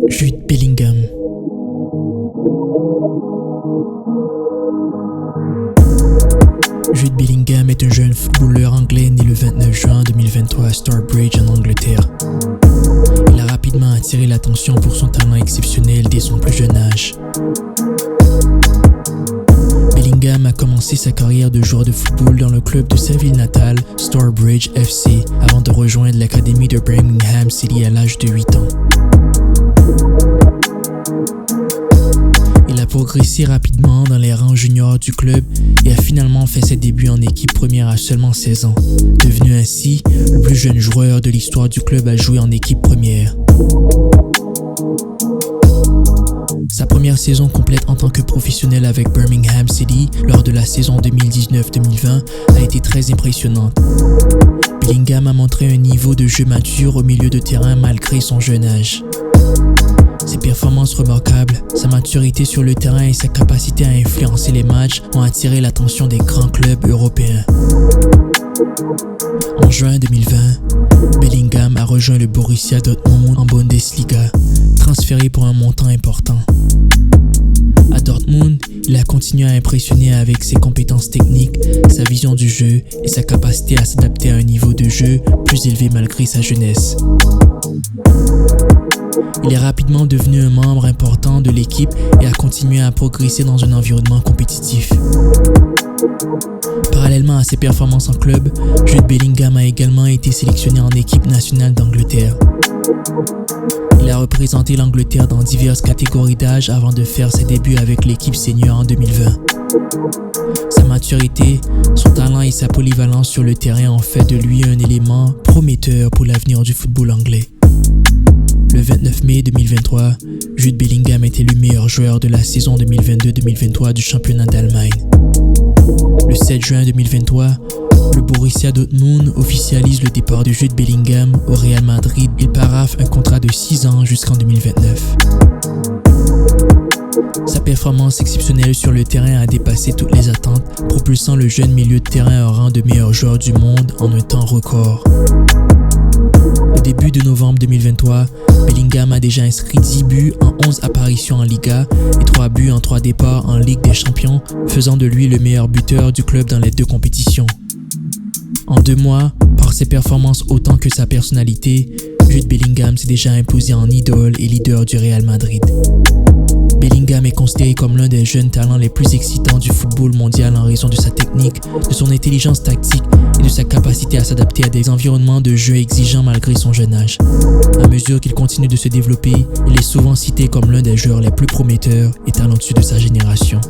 Jude Bellingham. Jude Bellingham est un jeune footballeur anglais né le 29 juin 2023 à Stourbridge en Angleterre. Il a rapidement attiré l'attention pour son talent exceptionnel dès son plus jeune âge. Bellingham a commencé sa carrière de joueur de football dans le club de sa ville natale, Stourbridge FC, avant de rejoindre l'académie de Birmingham City à l'âge de 8 ans. Il a progressé rapidement dans les rangs juniors du club et a finalement fait ses débuts en équipe première à seulement 16 ans, devenu ainsi le plus jeune joueur de l'histoire du club à jouer en équipe première. Sa première saison complète en tant que professionnel avec Birmingham City lors de la saison 2019-2020 a été très impressionnante. Bellingham a montré un niveau de jeu mature au milieu de terrain malgré son jeune âge. Ses performances remarquables, sa maturité sur le terrain et sa capacité à influencer les matchs ont attiré l'attention des grands clubs européens. En juin 2020, Bellingham a rejoint le Borussia Dortmund en Bundesliga, transféré pour un montant important. À Dortmund, il a continué à impressionner avec ses compétences techniques, sa vision du jeu et sa capacité à s'adapter à un niveau de jeu plus élevé malgré sa jeunesse. Il est rapidement devenu un membre important de l'équipe et a continué à progresser dans un environnement compétitif. Parallèlement à ses performances en club, Jude Bellingham a également été sélectionné en équipe nationale d'Angleterre. Il a représenté l'Angleterre dans diverses catégories d'âge avant de faire ses débuts avec l'équipe senior en 2020. Sa maturité, son talent et sa polyvalence sur le terrain ont fait de lui un élément prometteur pour l'avenir du football anglais. Le 29 mai 2023, Jude Bellingham est élu meilleur joueur de la saison 2022-2023 du championnat d'Allemagne. Le 7 juin 2023, le Borussia Dortmund officialise le départ de Jude Bellingham au Real Madrid. Il paraphe un contrat de 6 ans jusqu'en 2029. Sa performance exceptionnelle sur le terrain a dépassé toutes les attentes, propulsant le jeune milieu de terrain au rang de meilleur joueur du monde en un temps record. Au début de novembre 2023, Bellingham a déjà inscrit 10 buts en 11 apparitions en Liga et 3 buts en 3 départs en Ligue des Champions, faisant de lui le meilleur buteur du club dans les deux compétitions. En 2 mois, par ses performances autant que sa personnalité, Jude Bellingham s'est déjà imposé en idole et leader du Real Madrid. Bellingham est considéré comme l'un des jeunes talents les plus excitants du football mondial en raison de sa technique, de son intelligence tactique et de sa capacité à s'adapter à des environnements de jeu exigeants malgré son jeune âge. À mesure qu'il continue de se développer, il est souvent cité comme l'un des joueurs les plus prometteurs et talentueux de sa génération.